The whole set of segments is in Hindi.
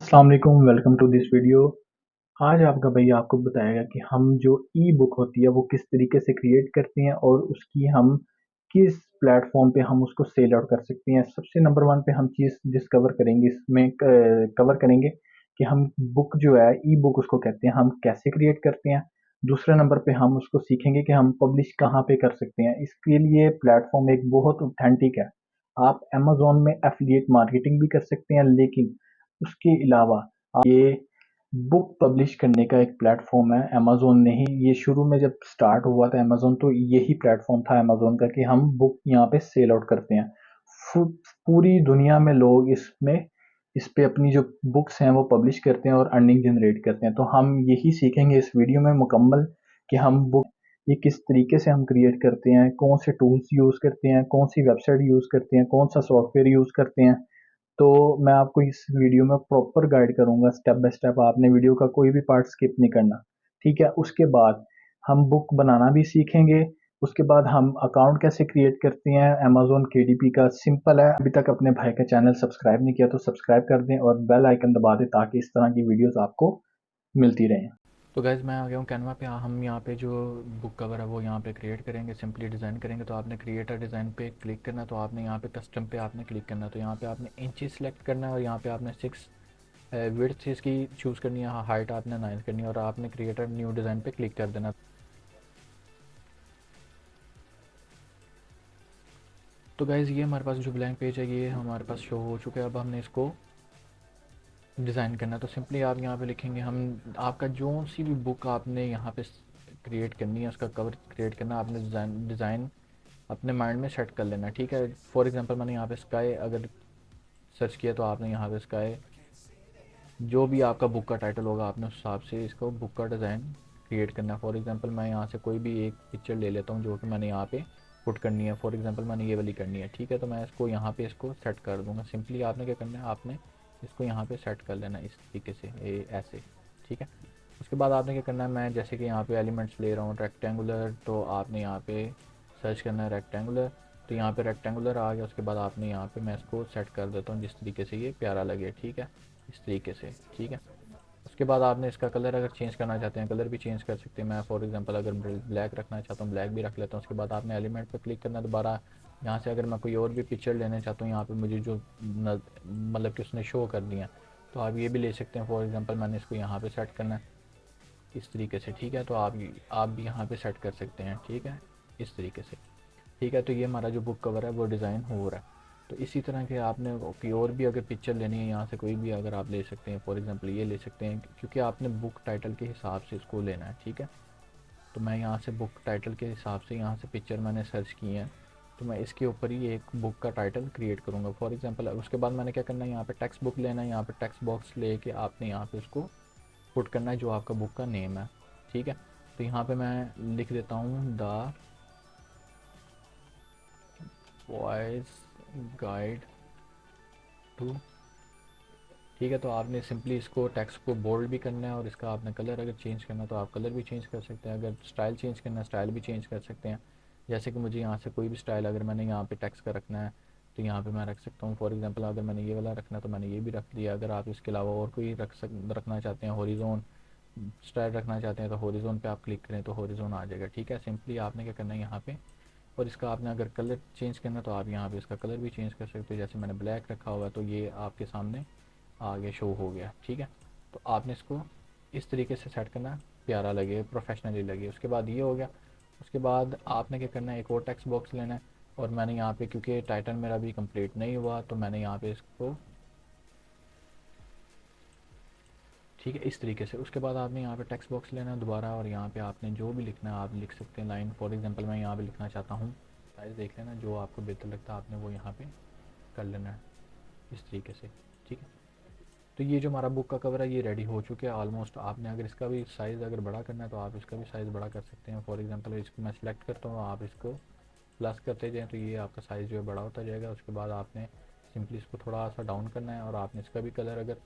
अस्सलाम वालेकुम, वेलकम टू दिस वीडियो। आज आपका भैया आपको बताएगा कि हम जो ई बुक होती है वो किस तरीके से क्रिएट करते हैं और उसकी हम किस प्लेटफॉर्म पे हम उसको सेल आउट कर सकते हैं। सबसे नंबर वन पे हम चीज़ डिस्कवर करेंगे, इसमें कवर करेंगे कि हम बुक जो है ई बुक उसको कहते हैं, हम कैसे क्रिएट करते हैं। दूसरे नंबर पे हम उसको सीखेंगे कि हम पब्लिश कहाँ पे कर सकते हैं। इसके लिए प्लेटफॉर्म एक बहुत ऑथेंटिक है। आप अमेजोन में एफिलिएट मार्केटिंग भी कर सकते हैं, लेकिन उसके अलावा ये बुक पब्लिश करने का एक प्लेटफॉर्म है। अमेजोन ने ही ये शुरू में जब स्टार्ट हुआ था अमेजोन, तो यही प्लेटफॉर्म था अमेजोन का कि हम बुक यहाँ पे सेल आउट करते हैं। पूरी दुनिया में लोग इसमें इस पे अपनी जो बुक्स हैं वो पब्लिश करते हैं और अर्निंग जनरेट करते हैं। तो हम यही सीखेंगे इस वीडियो में मुकम्मल कि हम बुक ये किस तरीके से हम क्रिएट करते हैं, कौन से टूल्स यूज़ करते हैं, कौन सी वेबसाइट यूज़ करते हैं, कौन सा सॉफ्टवेयर यूज़ करते हैं। तो मैं आपको इस वीडियो में प्रॉपर गाइड करूंगा स्टेप बाय स्टेप। आपने वीडियो का कोई भी पार्ट स्किप नहीं करना, ठीक है। उसके बाद हम बुक बनाना भी सीखेंगे। उसके बाद हम अकाउंट कैसे क्रिएट करते हैं अमेजोन केडीपी का, सिंपल है। अभी तक अपने भाई का चैनल सब्सक्राइब नहीं किया तो सब्सक्राइब कर दें और बेल आइकन दबा दें ताकि इस तरह की वीडियोस आपको मिलती रहें। तो गैज़ मैं आ गया हूँ कैनवा पे। हम यहाँ पे जो बुक कवर है वो यहाँ पे क्रिएट करेंगे, सिंपली डिज़ाइन करेंगे। तो आपने क्रिएटर डिज़ाइन पे क्लिक करना है, तो आपने यहाँ पे कस्टम पे आपने क्लिक करना है। तो यहाँ पे आपने इंची सेलेक्ट करना है और यहाँ पे आपने 6 विड्थ इसकी चूज़ करनी है, हाइट आपने 9 करनी है और आपने क्रिएटर न्यू डिज़ाइन पे क्लिक कर देना। तो गैज़ ये हमारे पास जो ब्लैंक पेज है ये हमारे पास शो हो चुका है। अब हमने इसको डिज़ाइन करना है। तो सिंपली आप यहाँ पे लिखेंगे, हम आपका जो सी भी बुक आपने यहाँ पे क्रिएट करनी है उसका कवर क्रिएट करना है, आपने डिज़ाइन अपने माइंड में सेट कर लेना, ठीक है। फॉर एग्जांपल मैंने यहाँ पे स्काई अगर सर्च किया तो आपने यहाँ पे स्काई जो भी आपका बुक का टाइटल होगा आपने उस हिसाब से इसको बुक का डिज़ाइन क्रिएट करना है। फॉर एग्जांपल मैं यहाँ से कोई भी एक पिक्चर ले लेता हूँ जो कि मैंने यहाँ पे पुट करनी है। फॉर एग्जांपल मैंने ये वाली करनी है, ठीक है। तो मैं इसको यहाँ पे इसको सेट कर दूँगा। सिंपली आपने क्या करना है, आपने इसको यहाँ पे सेट कर लेना इस तरीके से, ये ऐसे, ठीक है। उसके बाद आपने क्या करना है, मैं जैसे कि यहाँ पे एलिमेंट्स ले रहा हूँ रेक्टेंगुलर, तो आपने यहाँ पे सर्च करना है रेक्टेंगुलर। तो यहाँ पे रेक्टेंगुलर आ गया। उसके बाद आपने यहाँ पे मैं इसको सेट कर देता हूँ जिस तरीके से ये प्यारा लगे, ठीक है, इस तरीके से, ठीक है। उसके बाद आपने इसका कलर अगर चेंज करना चाहते हैं कलर भी चेंज कर सकते हैं। मैं फॉर एग्जांपल अगर ब्लैक रखना चाहता हूँ ब्लैक भी रख लेता हूँ। उसके बाद आपने एलिमेंट पर क्लिक करना है दोबारा। यहाँ से अगर मैं कोई और भी पिक्चर लेना चाहता हूँ यहाँ पे मुझे जो मतलब कि उसने शो कर दिया, तो आप ये भी ले सकते हैं। फॉर एग्जांपल मैंने इसको यहाँ पे सेट करना है इस तरीके से, ठीक है। तो आप भी यहाँ पे सेट कर सकते हैं, ठीक है, इस तरीके से, ठीक है। तो ये हमारा जो बुक कवर है वो डिज़ाइन हो रहा है। तो इसी तरह के आपने कोई और भी अगर पिक्चर लेनी है यहाँ से कोई भी अगर आप ले सकते हैं। फॉर एग्जांपल ये ले सकते हैं क्योंकि आपने बुक टाइटल के हिसाब से इसको लेना है, ठीक है। तो मैं यहाँ से बुक टाइटल के हिसाब से यहाँ से पिक्चर मैंने सर्च की है, तो मैं इसके ऊपर ही एक बुक का टाइटल क्रिएट करूँगा। फॉर एग्जांपल उसके बाद मैंने क्या करना है, यहाँ पे टेक्स्ट बुक लेना है। यहाँ पे टेक्स्ट बॉक्स लेके आपने यहाँ पे उसको पुट करना है जो आपका बुक का नेम है, ठीक है। तो यहाँ पे मैं लिख देता हूँ द वॉइस गाइड टू, ठीक है। तो आपने सिंपली इसको टेक्स्ट को बोल्ड भी करना है और इसका आपने कलर अगर चेंज करना है तो आप कलर भी चेंज कर सकते हैं। अगर स्टाइल चेंज करना है स्टाइल भी चेंज कर सकते हैं। जैसे कि मुझे यहाँ से कोई भी स्टाइल अगर मैंने यहाँ पे टेक्स्ट का रखना है तो यहाँ पे मैं रख सकता हूँ। फॉर एग्जांपल अगर मैंने ये वाला रखना है तो मैंने ये भी रख दिया। अगर आप इसके अलावा और कोई रखना चाहते हैं, हॉरिजॉन स्टाइल रखना चाहते हैं तो हॉरिजॉन पे आप क्लिक करें तो हॉरिजॉन आ जाएगा, ठीक है। सिंपली आपने क्या करना है यहाँ पे, और इसका आपने अगर कलर चेंज करना है तो आप यहाँ पे इसका कलर भी चेंज कर सकते हो। जैसे मैंने ब्लैक रखा हुआ है तो ये आपके सामने आगे शो हो गया, ठीक है। तो आपने इसको इस तरीके से सेट करना, प्यारा लगे, प्रोफेशनली लगे। उसके बाद ये हो गया। उसके बाद आपने क्या करना है, एक और टेक्स्ट बॉक्स लेना है। और मैंने यहाँ पे क्योंकि टाइटल मेरा अभी कंप्लीट नहीं हुआ तो मैंने यहाँ पे इसको, ठीक है, इस तरीके से। उसके बाद आपने यहाँ पे टेक्स्ट बॉक्स लेना है दोबारा और यहाँ पे आपने जो भी लिखना है आप लिख सकते हैं लाइन। फॉर एग्जांपल मैं यहाँ पे लिखना चाहता हूँ, साइज देख लेना, जो आपको बेहतर लगता है आपने वो यहाँ पे कर लेना है इस तरीके से, ठीक है। तो ये जो हमारा बुक का कवर है ये रेडी हो चुका है ऑलमोस्ट। आपने अगर इसका भी साइज़ अगर बड़ा करना है तो आप इसका भी साइज़ बड़ा कर सकते हैं। फॉर एग्जांपल इसको मैं सिलेक्ट करता हूँ, आप इसको प्लस करते जाएँ तो ये आपका साइज़ जो है बड़ा होता जाएगा। उसके बाद आपने सिंपली इसको थोड़ा सा डाउन करना है और आपने इसका भी कलर अगर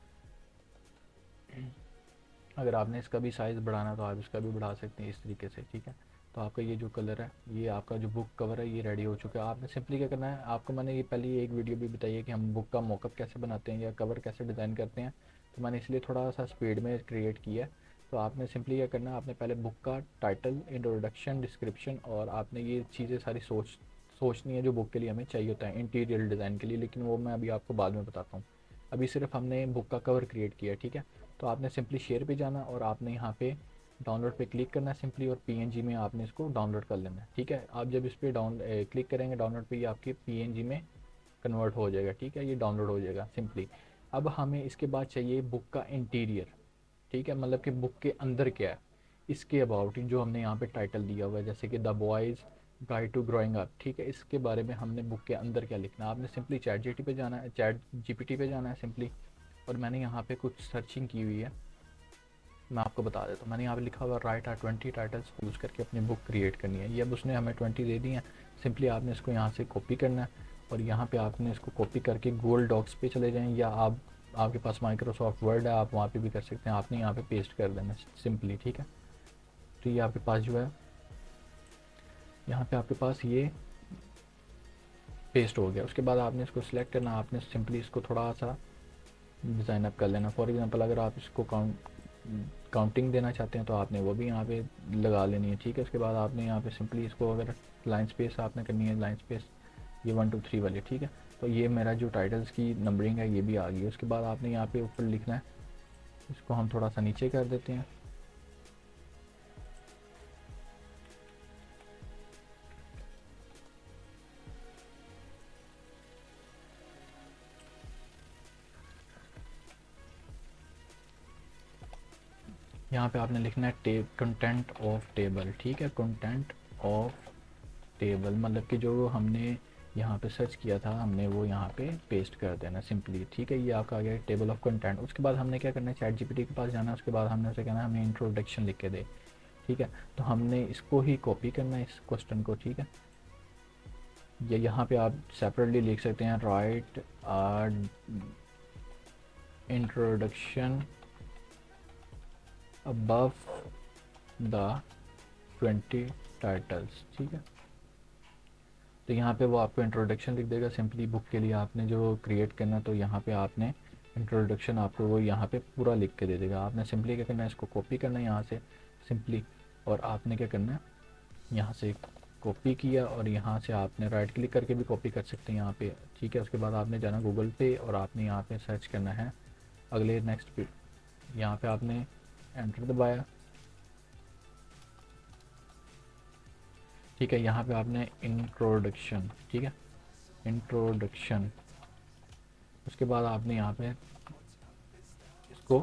अगर आपने इसका भी साइज़ बढ़ाना है तो आप इसका भी बढ़ा सकते हैं इस तरीके से, ठीक है। तो आपका ये जो कलर है, ये आपका जो बुक कवर है ये रेडी हो चुका है। आपने सिंपली क्या करना है, आपको मैंने ये पहले एक वीडियो भी बताई है कि हम बुक का मॉकअप कैसे बनाते हैं या कवर कैसे डिज़ाइन करते हैं। तो मैंने इसलिए थोड़ा सा स्पीड में क्रिएट किया है। तो आपने सिंपली क्या करना है, आपने पहले बुक का टाइटल, इंट्रोडक्शन, डिस्क्रिप्शन, और आपने ये चीज़ें सारी सोचनी है जो बुक के लिए हमें चाहिए होता है इंटीरियर डिज़ाइन के लिए, लेकिन वो मैं अभी आपको बाद में बताता हूँ। अभी सिर्फ हमने बुक का कवर क्रिएट किया है, ठीक है। तो आपने सिंपली शेयर पे जाना और आपने यहाँ पे डाउनलोड पे क्लिक करना है सिंपली, और पीएनजी में आपने इसको डाउनलोड कर लेना है, ठीक है। आप जब इस पर क्लिक करेंगे डाउनलोड पे, ये आपके पीएनजी में कन्वर्ट हो जाएगा, ठीक है, ये डाउनलोड हो जाएगा सिंपली। अब हमें इसके बाद चाहिए बुक का इंटीरियर, ठीक है, मतलब कि बुक के अंदर क्या है, इसके अबाउट जो हमने यहाँ पे टाइटल दिया हुआ है, जैसे कि the boys guide to growing up, ठीक है, इसके बारे में हमने बुक के अंदर क्या लिखना है। आपने सिंपली चैट जीटी पे जाना है, चैट जीपीटी पे जाना है सिंपली, और मैंने यहाँ पे कुछ सर्चिंग की हुई है, मैं आपको बता देता हूँ। मैंने यहाँ पे लिखा हुआ राइट आर 20 टाइटल्स यूज़ करके अपनी बुक क्रिएट करनी है। ये अब उसने हमें 20 दे दी हैं। सिंपली आपने इसको यहाँ से कॉपी करना है, और यहाँ पे आपने इसको कॉपी करके गूगल डॉक्स पे चले जाएँ, या आप आपके पास माइक्रोसॉफ्ट वर्ड है, आप वहाँ पे भी कर सकते हैं। आपने यहाँ पे पेस्ट कर देना सिंपली, ठीक है। तो ये आपके पास जो है, यहाँ पे आपके पास ये पेस्ट हो गया। उसके बाद आपने इसको सिलेक्ट करना, आपने सिंपली इसको थोड़ा सा डिज़ाइन अप कर लेना। फॉर एग्जांपल अगर आप इसको काउंटिंग देना चाहते हैं तो आपने वो भी यहाँ पे लगा लेनी है, ठीक है। उसके बाद आपने यहाँ पे सिंपली इसको, अगर लाइन स्पेस आपने करनी है, लाइन स्पेस ये 1 2 3 वाली, ठीक है। तो ये मेरा जो टाइटल्स की नंबरिंग है ये भी आ गई है। उसके बाद आपने यहाँ पे ऊपर लिखना है, इसको हम थोड़ा सा नीचे कर देते हैं। यहाँ पे आपने लिखना है कंटेंट ऑफ टेबल, ठीक है, कंटेंट ऑफ टेबल, मतलब कि जो हमने यहाँ पे सर्च किया था हमने वो यहाँ पे पेस्ट कर देना सिंपली, ठीक है। ये आपका आ गया टेबल ऑफ कंटेंट। उसके बाद हमने क्या करना है, चैट जीपीटी के पास जाना है। उसके बाद हमने उसे कहना है हमें इंट्रोडक्शन लिख के दे, ठीक है। तो हमने इसको ही कॉपी करना है, इस क्वेश्चन को, ठीक है। या यहाँ पे आप सेपरेटली लिख सकते हैं, right introduction above the 20 titles, ठीक है। तो यहाँ पे वो आपको इंट्रोडक्शन लिख देगा सिंपली, बुक के लिए आपने जो क्रिएट करना, तो यहाँ पे आपने इंट्रोडक्शन आपको वो यहाँ पे पूरा लिख के दे देगा। आपने सिंपली क्या करना है, इसको कॉपी करना है यहाँ से सिंपली, और आपने क्या करना है, यहाँ से कॉपी किया और यहाँ से आपने राइट क्लिक करके भी कॉपी कर सकते हैं यहाँ पे, ठीक है। उसके बाद आपने जाना गूगल पे और आपने यहाँ पे सर्च करना है अगले नेक्स्ट पे, यहाँ पे आपने एंटर दबाया, ठीक है। यहाँ पे आपने इंट्रोडक्शन, ठीक है, इंट्रोडक्शन। उसके बाद आपने यहाँ पे इसको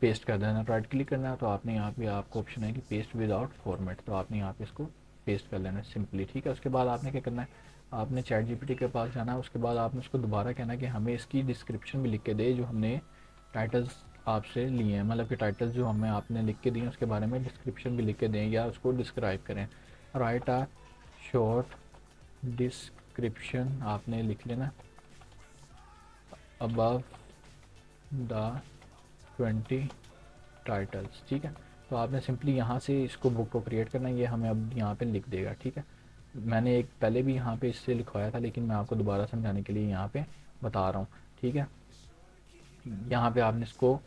पेस्ट कर देना, राइट क्लिक करना है, तो आपने यहाँ पे आपको ऑप्शन है कि पेस्ट विदाउट फॉर्मेट, तो आपने यहाँ पे इसको पेस्ट कर लेना सिंपली, ठीक है। उसके बाद आपने क्या करना है, आपने चैट जीपीटी के पास जाना है। उसके बाद आपने उसको दोबारा कहना है कि हमें इसकी डिस्क्रिप्शन भी लिख के दे, जो हमने टाइटल्स आपसे लिए हैं, मतलब कि टाइटल्स जो हमें आपने लिख के दिए उसके बारे में डिस्क्रिप्शन भी लिख के दें, या उसको डिस्क्राइब करें। राइट आ शॉर्ट डिस्क्रिप्शन आपने लिख लेना अबव द 20 टाइटल्स, ठीक है। तो आपने सिंपली यहाँ से इसको बुक को क्रिएट करना है, ये हमें अब यहाँ पे लिख देगा, ठीक है। मैंने एक पहले भी यहाँ पे इससे लिखवाया था, लेकिन मैं आपको दोबारा समझाने के लिए यहाँ पे बता रहा हूँ, ठीक है। यहाँ पे आपने इसको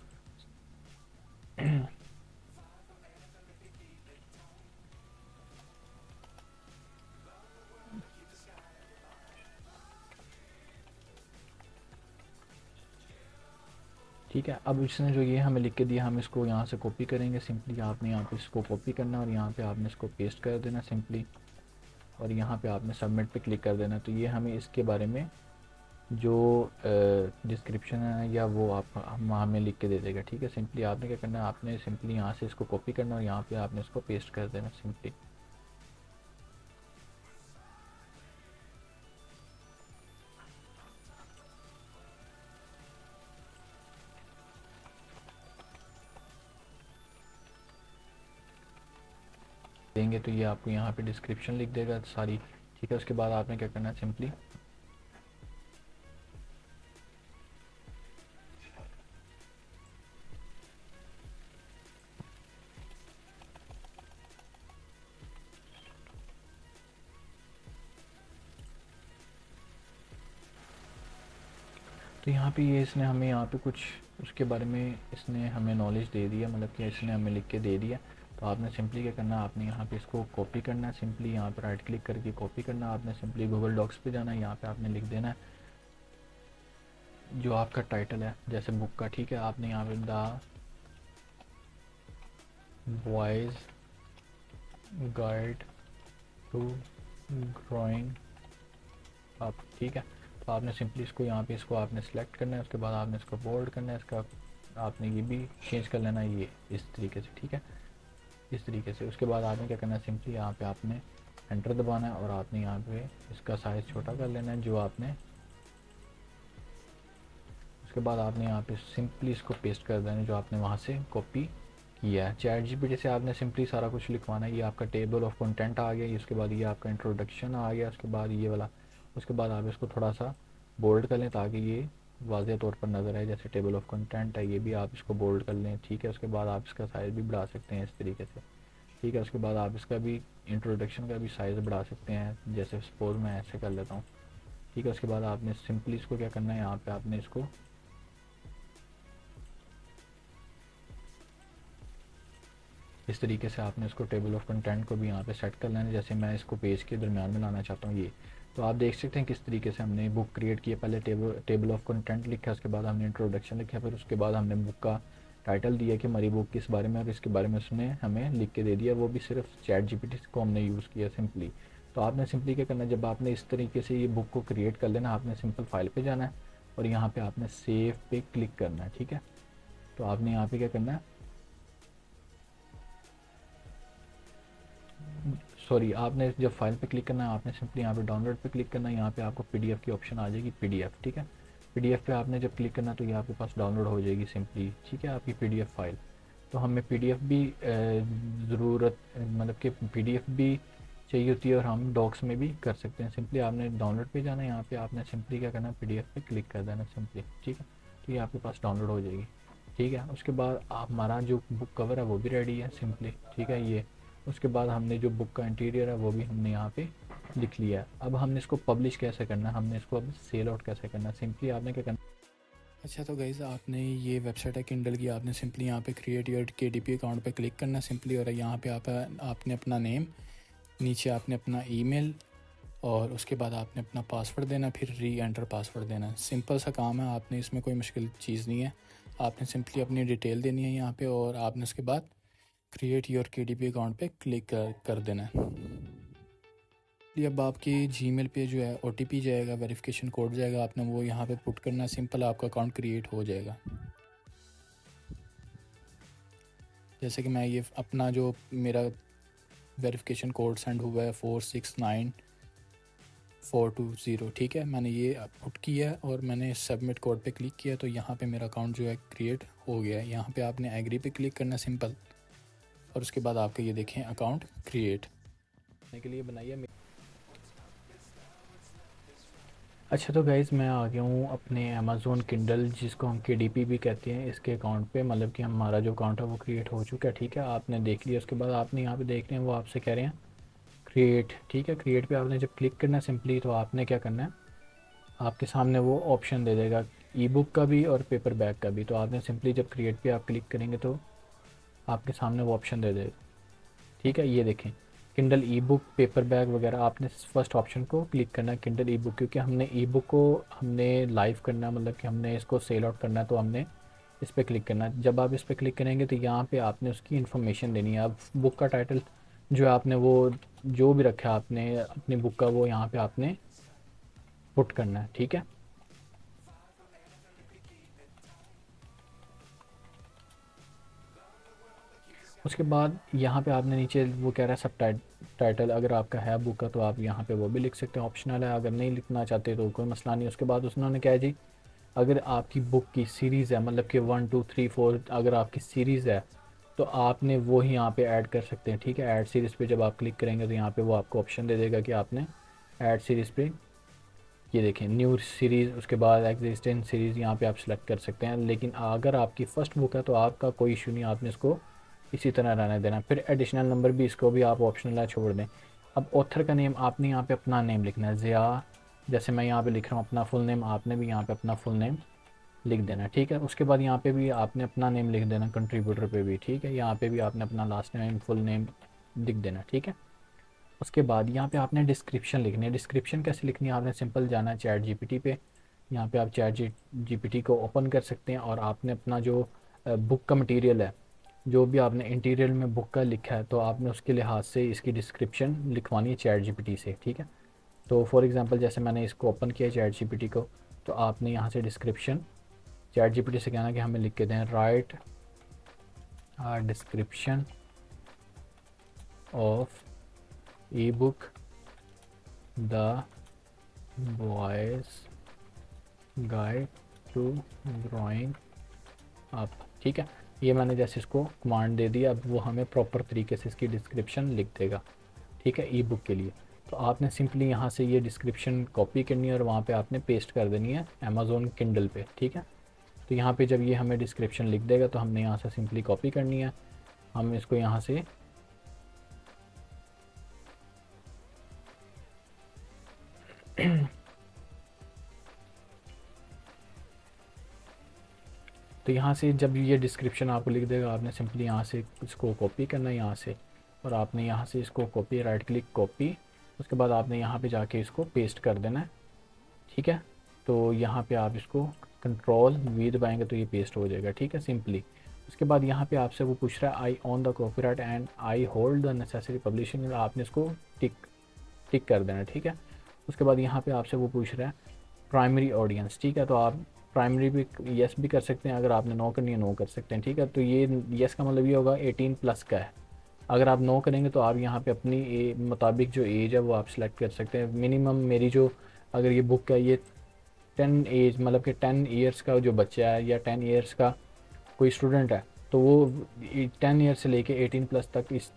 ठीक है। अब इसने जो ये हमें लिख के दिया, हम इसको यहाँ से कॉपी करेंगे सिंपली। आपने यहाँ पे इसको कॉपी करना और यहाँ पे आपने इसको पेस्ट कर देना सिंपली, और यहाँ पे आपने सबमिट पे क्लिक कर देना। तो ये हमें इसके बारे में जो डिस्क्रिप्शन है या वो आप हम हमें लिख के दे देगा, ठीक है। सिंपली आपने क्या करना है, आपने सिंपली यहाँ से इसको कॉपी करना और यहाँ पे आपने इसको पेस्ट कर देना सिंपली। देंगे तो ये आपको यहाँ पे डिस्क्रिप्शन लिख देगा सारी, ठीक है। उसके बाद आपने क्या करना है, सिंपली तो यहाँ पे ये इसने हमें यहाँ पे कुछ उसके बारे में इसने हमें नॉलेज दे दिया, मतलब कि इसने हमें लिख के दे दिया। तो आपने सिंपली क्या करना है, आपने यहाँ पे इसको कॉपी करना है, सिंपली यहाँ पर राइट क्लिक करके कॉपी करना है। आपने सिंपली गूगल डॉक्स पे जाना है, यहाँ पे आपने लिख देना है जो आपका टाइटल है, जैसे बुक का, ठीक है। आपने यहाँ पे the boys guide to growing up, ठीक है। तो आपने सिंपली इसको यहाँ पे इसको आपने सेलेक्ट करना है, उसके बाद आपने इसको बोल्ड करना है, इसका आपने ये भी चेंज कर लेना है, ये इस तरीके से, ठीक है, इस तरीके से। उसके बाद आपने क्या करना है, सिंपली यहाँ पे आपने एंटर दबाना है और आपने यहाँ पे इसका साइज़ छोटा कर लेना है जो आपने, उसके बाद आपने यहाँ पे सिंपली इसको पेस्ट कर देना है जो आपने वहाँ से कॉपी किया है। चैट जीपीटी से आपने सिंपली सारा कुछ लिखवाना है। ये आपका टेबल ऑफ कंटेंट आ गया, उसके बाद ये आपका इंट्रोडक्शन आ गया, उसके बाद ये वाला, उसके बाद आप इसको थोड़ा सा बोल्ड कर लें ताकि ये वाज़ेह तौर पर नज़र आए, जैसे टेबल ऑफ कंटेंट है, ये भी आप इसको बोल्ड कर लें, ठीक है। उसके बाद आप इसका साइज़ भी बढ़ा सकते हैं इस तरीके से, ठीक है। उसके बाद आप इसका भी इंट्रोडक्शन का भी साइज़ बढ़ा सकते हैं, जैसे सपोज़ मैं ऐसे कर लेता हूँ, ठीक है। उसके बाद आपने सिंपली इसको क्या करना है, यहाँ पे आपने इसको इस तरीके से आपने इसको टेबल ऑफ कंटेंट को भी यहाँ पे सेट कर लेना है, जैसे मैं इसको पेज के दरमियान में लाना चाहता हूँ ये। तो आप देख सकते हैं किस तरीके से हमने बुक क्रिएट की है। पहले टेबल ऑफ कंटेंट लिखा, उसके बाद हमने इंट्रोडक्शन लिखा, फिर उसके बाद हमने बुक का टाइटल दिया कि हमारी बुक किस बारे में, और इसके बारे में उसने हमें लिख के दे दिया, वो भी सिर्फ चैट जीपीटी को हमने यूज़ किया सिंपली। तो आपने सिंपली क्या करना है, जब आपने इस तरीके से ये बुक को क्रिएट कर लेना, आपने सिंपल फाइल पर जाना है और यहाँ पर आपने सेव पे क्लिक करना है, ठीक है। तो आपने यहाँ पर क्या करना है, सॉरी, आपने जब फाइल पे क्लिक करना है आपने सिंपली यहाँ पे डाउनलोड पे क्लिक करना है, यहाँ पे आपको पीडीएफ की ऑप्शन आ जाएगी, पीडीएफ, ठीक है। पीडीएफ पे आपने जब क्लिक करना तो ये आपके पास डाउनलोड हो जाएगी सिंपली, ठीक है, आपकी पीडीएफ फाइल। तो हमें पीडीएफ भी ज़रूरत, मतलब कि पीडीएफ भी चाहिए होती है और हम डॉक्स में भी कर सकते हैं। सिंपली आपने डाउनलोड पे जाना है, यहाँ पे आपने सिंपली क्या करना है, पीडीएफ पे क्लिक कर देना सिंपली, ठीक है। तो ये आपके पास डाउनलोड हो जाएगी, ठीक है। उसके बाद आप, हमारा जो बुक कवर है वो भी रेडी है सिंपली, ठीक है, ये। उसके बाद हमने जो बुक का इंटीरियर है वो भी हमने यहाँ पे लिख लिया है। अब हमने इसको पब्लिश कैसे करना है, हमने इसको अब सेल आउट कैसे करना है, सिंपली आपने क्या करना। अच्छा, तो गाइज़ आपने ये वेबसाइट है किंडल की, आपने सिंपली यहाँ पे क्रिएट योर केडीपी अकाउंट पे क्लिक करना सिंपली, और यहाँ पे आपने अपना नेम, नीचे आपने अपना ईमेल, और उसके बाद आपने अपना पासवर्ड देना, फिर री एंटर पासवर्ड देना। सिंपल सा काम है, आपने इसमें कोई मुश्किल चीज़ नहीं है। आपने सिंपली अपनी डिटेल देनी है यहाँ पे, और आपने उसके बाद क्रिएट योर केडीपी अकाउंट पे क्लिक कर देना है। अब आपकी जीमेल पे जो है ओटीपी जाएगा, वेरिफिकेशन कोड जाएगा, आपने वो यहाँ पे पुट करना है, सिंपल आपका अकाउंट क्रिएट हो जाएगा। जैसे कि मैं ये अपना जो मेरा वेरिफिकेशन कोड सेंड हुआ है 469420, ठीक है, मैंने ये पुट किया है और मैंने सबमिट कोड पे क्लिक किया, तो यहाँ पे मेरा अकाउंट जो है क्रिएट हो गया है। यहाँ पे आपने एग्री पे क्लिक करना सिंपल, और उसके बाद आपके ये देखें अकाउंट क्रिएट करने के लिए बनाइए। अच्छा, तो गाइज़ मैं आ गया हूँ अपने अमेज़ोन किंडल, जिसको हम केडीपी भी कहते हैं, इसके अकाउंट पे, मतलब कि हमारा जो अकाउंट है वो क्रिएट हो चुका है, ठीक है। आपने देख लिया, उसके बाद आपने यहाँ पे देख रहे हैं वो आपसे कह रहे हैं क्रिएट, ठीक है। क्रिएट पे आपने जब क्लिक करना है सिंपली, तो आपने क्या करना है, आपके सामने वो ऑप्शन दे देगा ई बुक का भी और पेपर बैग का भी। तो आपने सिंपली जब क्रिएट पे आप क्लिक करेंगे तो आपके सामने वो ऑप्शन दे देगा, ठीक है। ये देखें किंडल ई बुक, पेपर बैग वगैरह, आपने फर्स्ट ऑप्शन को क्लिक करना है किंडल ई बुक, क्योंकि हमने ई बुक को हमने लाइव करना है, मतलब कि हमने इसको सेल आउट करना है, तो हमने इस पर क्लिक करना है। जब आप इस पर क्लिक करेंगे तो यहाँ पे आपने उसकी इन्फॉर्मेशन देनी है। अब बुक का टाइटल जो है आपने वो जो भी रखा है आपने अपनी बुक का, वो यहाँ पे आपने पुट करना है, ठीक है। उसके बाद यहाँ पे आपने नीचे वो कह रहा है सब टाइटल, अगर आपका है बुक का तो आप यहाँ पे वो भी लिख सकते हैं, ऑप्शनल है, अगर नहीं लिखना चाहते तो कोई मसला नहीं। उसके बाद उन्होंने कहा जी अगर आपकी बुक की सीरीज़ है, मतलब कि 1 2 3 4 अगर आपकी सीरीज़ है तो आपने वो ही यहाँ पे ऐड कर सकते हैं, ठीक है। ऐड सीरीज़ पे जब आप क्लिक करेंगे तो यहाँ पे वो आपको ऑप्शन दे देगा कि आपने ऐड सीरीज़ पे, ये देखें न्यू सीरीज़, उसके बाद एग्जिस्टेंट सीरीज़ यहाँ पे आप सेलेक्ट कर सकते हैं। लेकिन अगर आपकी फ़र्स्ट बुक है तो आपका कोई इशू नहीं, आपने इसको इसी तरह रहने देना। फिर एडिशनल नंबर भी इसको भी आप ऑप्शनल है, छोड़ दें। अब ऑथर का नेम आपने यहाँ पे अपना नेम लिखना है, ज़िया, जैसे मैं यहाँ पे लिख रहा हूँ अपना फुल नेम, आपने भी यहाँ पे अपना फुल नेम लिख देना, ठीक है। उसके बाद यहाँ पे भी आपने अपना नेम लिख देना कंट्रीब्यूटर पे भी, ठीक है। यहाँ पे भी आपने अपना लास्ट नेम फुल नेम लिख देना, ठीक है। उसके बाद यहाँ पे आपने डिस्क्रिप्शन लिखनी है। डिस्क्रिप्शन कैसे लिखनी है, आपने सिंपल जाना है चैट जीपीटी पे। यहाँ पे आप चैट जीपीटी को ओपन कर सकते हैं और आपने अपना जो बुक का मटेरियल है, जो भी आपने इंटीरियर में बुक का लिखा है, तो आपने उसके लिहाज से इसकी डिस्क्रिप्शन लिखवानी है चैट जीपीटी से, ठीक है। तो फॉर एग्जांपल जैसे मैंने इसको ओपन किया चैट जीपीटी को, तो आपने यहाँ से डिस्क्रिप्शन चैट जीपीटी से कहना कि हमें लिख के दें write description of e book the boys guide to drawing up, ठीक है। ये मैंने जैसे इसको कमांड दे दिया, अब वो हमें प्रॉपर तरीके से इसकी डिस्क्रिप्शन लिख देगा, ठीक है, ई बुक के लिए। तो आपने सिंपली यहाँ से ये डिस्क्रिप्शन कॉपी करनी है और वहाँ पे आपने पेस्ट कर देनी है अमेज़ोन किंडल पे, ठीक है। तो यहाँ पे जब ये हमें डिस्क्रिप्शन लिख देगा तो हमने यहाँ से सिंपली कॉपी करनी है। हम इसको यहाँ से तो यहाँ से जब ये डिस्क्रिप्शन आपको लिख देगा, आपने सिंपली यहाँ से इसको कॉपी करना है यहाँ से, और आपने यहाँ से इसको कॉपी, राइट क्लिक कॉपी, उसके बाद आपने यहाँ पे जाके इसको पेस्ट कर देना है, ठीक है। तो यहाँ पे आप इसको कंट्रोल वी दबाएंगे तो ये पेस्ट हो जाएगा, ठीक है, सिंपली। उसके बाद यहाँ पे आपसे वो पूछ रहा है I own the copyright and I hold the necessary publishing, आपने इसको टिक टिक कर देना, ठीक है। उसके बाद यहाँ पे आपसे वो पूछ रहा है प्राइमरी ऑडियंस, ठीक है। तो आप प्राइमरी भी येस भी कर सकते हैं, अगर आपने नो करनी है नो कर सकते हैं, ठीक है। तो ये येस का मतलब ये होगा 18 प्लस का है। अगर आप नो करेंगे तो आप यहाँ पे अपनी मुताबिक जो एज है वो आप सिलेक्ट कर सकते हैं। मिनिमम मेरी जो, अगर ये बुक है ये 10 एज मतलब कि 10 ईयर्स का जो बच्चा है या 10 ईयर्स का कोई स्टूडेंट है, तो वो 10 ईयर से लेके 18 प्लस तक इस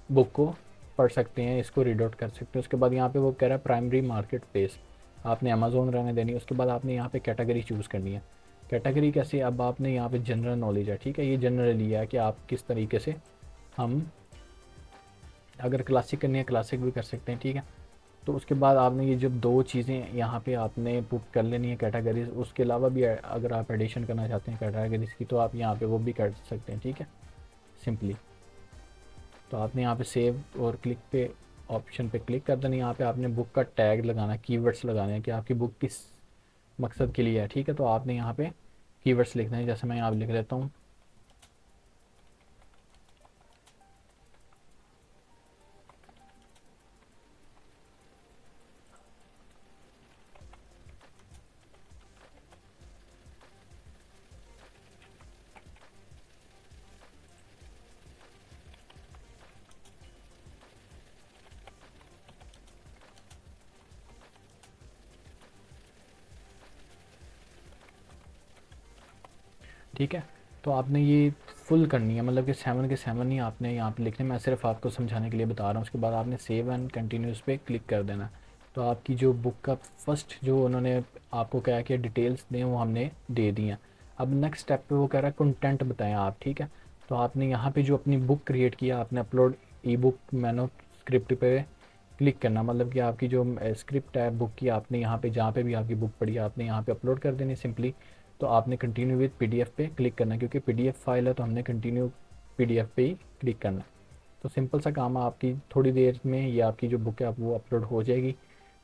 बुक को पढ़ सकते हैं, इसको रीड आउट कर सकते हैं। उसके बाद यहाँ पे वो कह रहा है प्राइमरी मार्केट प्लेस, आपने अमेज़ोन रहने देनी है। उसके बाद आपने यहाँ पे कैटेगरी चूज़ करनी है। कैटेगरी कैसे, अब आपने यहाँ पे जनरल नॉलेज है, ठीक है, ये जनरली है कि आप किस तरीके से, हम अगर क्लासिक करनी है क्लासिक भी कर सकते हैं, ठीक है। तो उसके बाद आपने ये जब दो चीज़ें यहाँ पे आपने पुट कर लेनी है कैटेगरीज, उसके अलावा भी अगर आप एडिशन करना चाहते हैं कैटेगरीज की तो आप यहाँ पे वो भी कर सकते हैं, ठीक है, सिंपली। तो आपने यहाँ पे सेव और क्लिक पे ऑप्शन पे क्लिक कर देना। यहाँ पे आपने बुक का टैग लगाना, कीवर्ड्स लगाने हैं कि आपकी बुक किस मकसद के लिए है, ठीक है। तो आपने यहाँ पे कीवर्ड्स लिखना है, जैसे मैं यहाँ लिख देता हूँ ठीक है। तो आपने ये फुल करनी है, मतलब कि 7 के 7 ही आपने यहाँ पे लिखने, मैं सिर्फ आपको समझाने के लिए बता रहा हूँ। उसके बाद आपने सेव एंड कंटिन्यूस पे क्लिक कर देना। तो आपकी जो बुक का फर्स्ट जो उन्होंने आपको कहा कि डिटेल्स दें वो हमने दे दी हैं। अब नेक्स्ट स्टेप पे वो कह रहा है कंटेंट बताएं आप, ठीक है। तो आपने यहाँ पे जो अपनी बुक क्रिएट किया, आपने अपलोड ई बुक मैनो स्क्रिप्ट पे क्लिक करना, मतलब कि आपकी जो स्क्रिप्ट है बुक की, आपने यहाँ पे जहाँ पे भी आपकी बुक पड़ी है आपने यहाँ पे अपलोड कर देनी सिंपली। तो आपने कंटिन्यू विद पीडीएफ पे क्लिक करना है, क्योंकि पीडीएफ फाइल है तो हमने कंटिन्यू पीडीएफ पे ही क्लिक करना है। तो सिंपल सा काम है, आपकी थोड़ी देर में ये आपकी जो बुक है वो अपलोड हो जाएगी।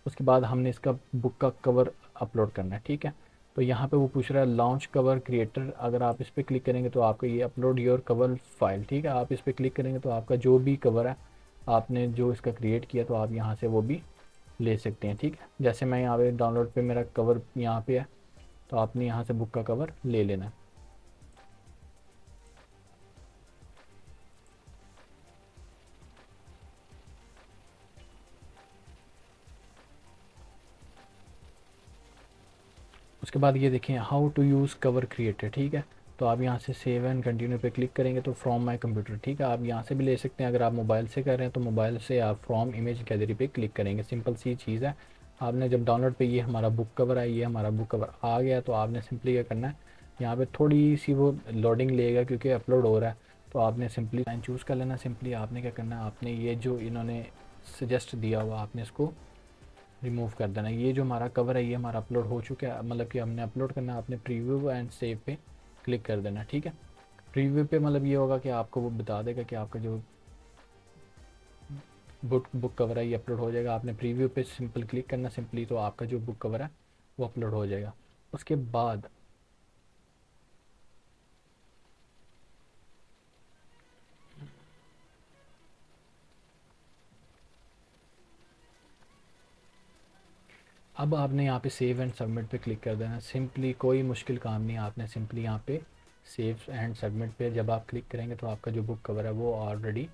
उसके बाद हमने इसका बुक का कवर अपलोड करना है, ठीक है। तो यहाँ पे वो पूछ रहा है लॉन्च कवर क्रिएटर, अगर आप इस पर क्लिक करेंगे तो आपका ये अपलोड योर कवर फाइल, ठीक है। आप इस पर क्लिक करेंगे तो आपका जो भी कवर है आपने जो इसका क्रिएट किया तो आप यहाँ से वो भी ले सकते हैं, ठीक है। जैसे मैं यहाँ पे डाउनलोड पे मेरा कवर यहाँ पे है, तो आपने यहाँ से बुक का कवर ले लेना है। उसके बाद ये देखें how to use cover creator, ठीक है। तो आप यहाँ से सेव एंड कंटिन्यू पे क्लिक करेंगे तो फ्रॉम माय कंप्यूटर, ठीक है, आप यहाँ से भी ले सकते हैं। अगर आप मोबाइल से कर रहे हैं तो मोबाइल से आप फ्रॉम इमेज गैलरी पे क्लिक करेंगे, सिंपल सी चीज़ है। आपने जब डाउनलोड पे ये हमारा बुक कवर है, ये हमारा बुक कवर आ गया, तो आपने सिंपली क्या करना है, यहाँ पे थोड़ी सी वो लोडिंग लेगा क्योंकि अपलोड हो रहा है। तो आपने सिंपली लाइन चूज़ कर लेना। सिंपली आपने क्या करना है, आपने ये जो इन्होंने सजेस्ट दिया हुआ आपने इसको रिमूव कर देना। ये जो हमारा कवर है ये हमारा अपलोड हो चुका है, मतलब कि हमने अपलोड करना है, आपने प्रीव्यू एंड सेव पे क्लिक कर देना, ठीक है। प्रीव्यू पे मतलब ये होगा कि आपको वो बता देगा कि आपका जो बुक कवर है ये अपलोड हो जाएगा। आपने प्रीव्यू पे सिंपल क्लिक करना सिंपली, तो आपका जो बुक कवर है वो अपलोड हो जाएगा। उसके बाद अब आपने यहाँ पे सेव एंड सबमिट पे क्लिक कर देना सिंपली, कोई मुश्किल काम नहीं है। आपने सिंपली यहाँ पे सेव एंड सबमिट पे जब आप क्लिक करेंगे तो आपका जो बुक कवर है वो ऑलरेडी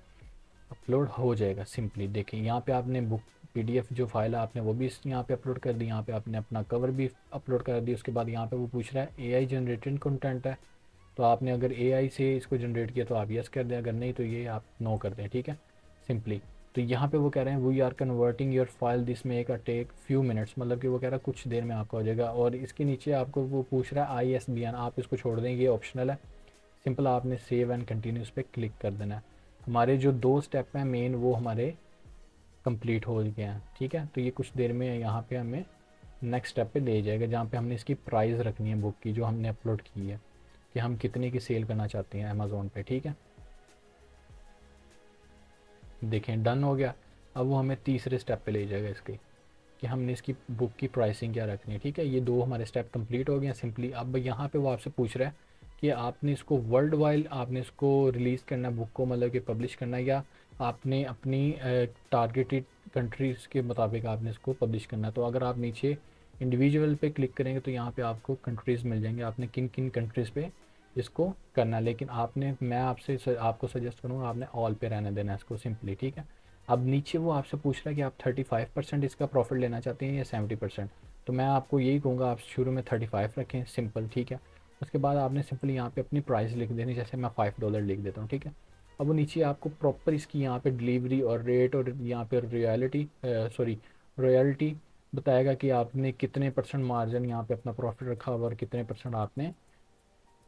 अपलोड हो जाएगा। सिंपली देखिए यहाँ पे आपने बुक पीडीएफ जो फाइल है आपने वो भी यहाँ पे अपलोड कर दी, यहाँ पे आपने अपना कवर भी अपलोड कर दी। उसके बाद यहाँ पे वो पूछ रहा है एआई जनरेटेड कंटेंट है, तो आपने अगर एआई से इसको जनरेट किया तो आप यस कर दें, अगर नहीं तो ये आप नो कर दें, ठीक है सिंपली। तो यहाँ पे वो कह रहे हैं we are converting your file this में का टेक फ्यू मिनट्स, मतलब कि वो कह रहा है कुछ देर में आपका हो जाएगा। और इसके नीचे आपको वो पूछ रहा है ISBN, आप इसको छोड़ दें, ये ऑप्शनल है। सिंपल आपने सेव एंड कंटिन्यूस पे क्लिक कर देना है। हमारे जो 2 स्टेप हैं मेन वो हमारे कंप्लीट हो गए हैं, ठीक है। तो ये कुछ देर में यहाँ पे हमें नेक्स्ट स्टेप पे ले जाएगा, जहाँ पे हमने इसकी प्राइस रखनी है बुक की जो हमने अपलोड की है, कि हम कितने की सेल करना चाहते हैं अमेज़ोन पे, ठीक है। देखें डन हो गया। अब वो हमें तीसरे स्टेप पे ले जाएगा इसके, कि हमने इसकी बुक की प्राइसिंग क्या रखनी है, ठीक है। ये 2 हमारे स्टेप कंप्लीट हो गए हैं सिंपली। अब यहाँ पे वो आपसे पूछ रहा है कि आपने इसको वर्ल्ड वाइड आपने इसको रिलीज़ करना है बुक को, मतलब कि पब्लिश करना है, या आपने अपनी टारगेटेड कंट्रीज़ के मुताबिक आपने इसको पब्लिश करना है। तो अगर आप नीचे इंडिविजुअल पे क्लिक करेंगे तो यहाँ पे आपको कंट्रीज़ मिल जाएंगे, आपने किन किन कंट्रीज़ पे इसको करना है। लेकिन मैं आपको सजेस्ट करूँगा आपने ऑल पे रहने देना है इसको सिंपली, ठीक है। अब नीचे वो आपसे पूछ रहा है कि आप 35% इसका प्रॉफिट लेना चाहते हैं या 70%। तो मैं आपको यही कहूँगा आप शुरू में 35 रखें सिंपल, ठीक है। उसके बाद आपने सिंपली यहाँ पे अपनी प्राइस लिख देनी, जैसे मैं $5 लिख देता हूँ, ठीक है। अब वो नीचे आपको प्रॉपर इसकी यहाँ पे डिलीवरी और रेट और यहाँ पे रॉयल्टी बताएगा कि आपने कितने परसेंट मार्जिन यहाँ पे अपना प्रॉफिट रखा हुआ और कितने परसेंट आपने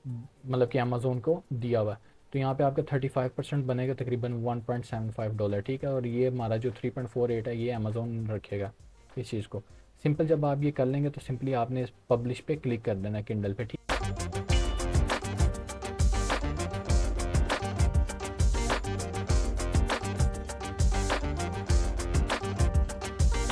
मतलब कि अमेज़ोन को दिया हुआ है। तो यहाँ पे आपका 35% बनेगा तकरीबन $1.75, ठीक है। और ये हमारा जो 3.48 है ये अमेज़ोन रखेगा इस चीज़ को। सिंपल जब आप ये कर लेंगे तो सिंपली आपने इस पब्लिश पे क्लिक कर देना किंडल पे, ठीक।